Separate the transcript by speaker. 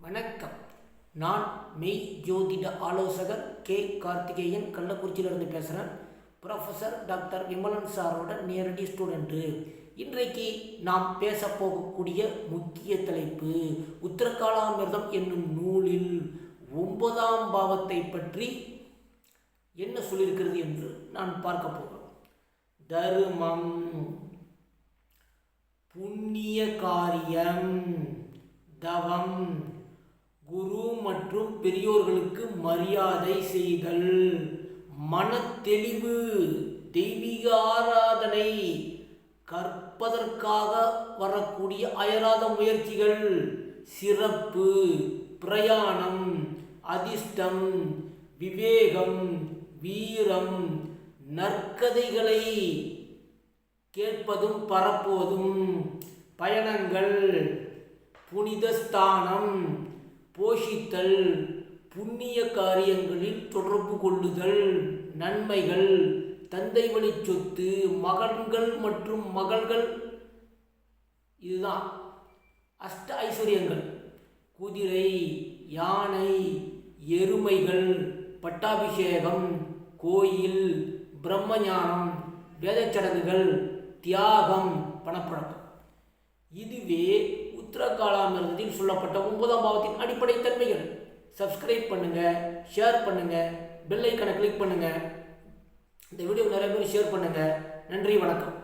Speaker 1: வணக்கம். நான் மெய் ஜோதிட ஆலோசகர் கே கார்த்திகேயன், கள்ளக்குறிச்சியிலிருந்து பேசுகிறேன். ப்ரொஃபஸர் டாக்டர் விமலன் சாரோட நேரடி ஸ்டூடெண்ட்டு. இன்றைக்கு நாம் பேச போகக்கூடிய முக்கிய தலைப்பு உத்திரகாலாமிர்தம் என்னும் நூலில் 9ஆம் பாவத்தை பற்றி என்ன சொல்லியிருக்கிறது என்று நான் பார்க்க போகிறோம். தர்மம், புண்ணிய காரியம், தவம், குரு மற்றும் பெரியோர்களுக்கு மரியாதை செய்தல், மனத்தெளிவு, தெய்வீக ஆராதனை, கற்பதற்காக வரக்கூடிய அயராத முயற்சிகள், சிறப்பு, பிரயாணம், அதிர்ஷ்டம், விவேகம், வீரம், நற்கதைகளை கேட்பதும் பரப்புவதும், பயணங்கள், புனித ஸ்தானம், போஷித்தல், புண்ணிய காரியங்களில் தொடர்பு கொள்ளுதல், நன்மைகள், தந்தை வழி சொத்து, மகன்கள் மற்றும் மகள்கள். இதுதான் அஷ்ட ஐஸ்வர்யங்கள். குதிரை, யானை, எருமைகள், பட்டாபிஷேகம், கோயில், பிரம்மஞானம், வேதச்சடங்குகள், தியாகம், பணப்பழக்கம். இதுவே உத்திரகாலாமிர்தத்தில் சொல்லப்பட்ட 9ஆம் பாவத்தின் அடிப்படை தன்மைகள். சப்ஸ்கிரைப் பண்ணுங்கள், ஷேர் பண்ணுங்கள், பெல் ஐக்கானை கிளிக் பண்ணுங்கள். இந்த வீடியோ நிறைய பேர் ஷேர் பண்ணுங்கள். நன்றி, வணக்கம்.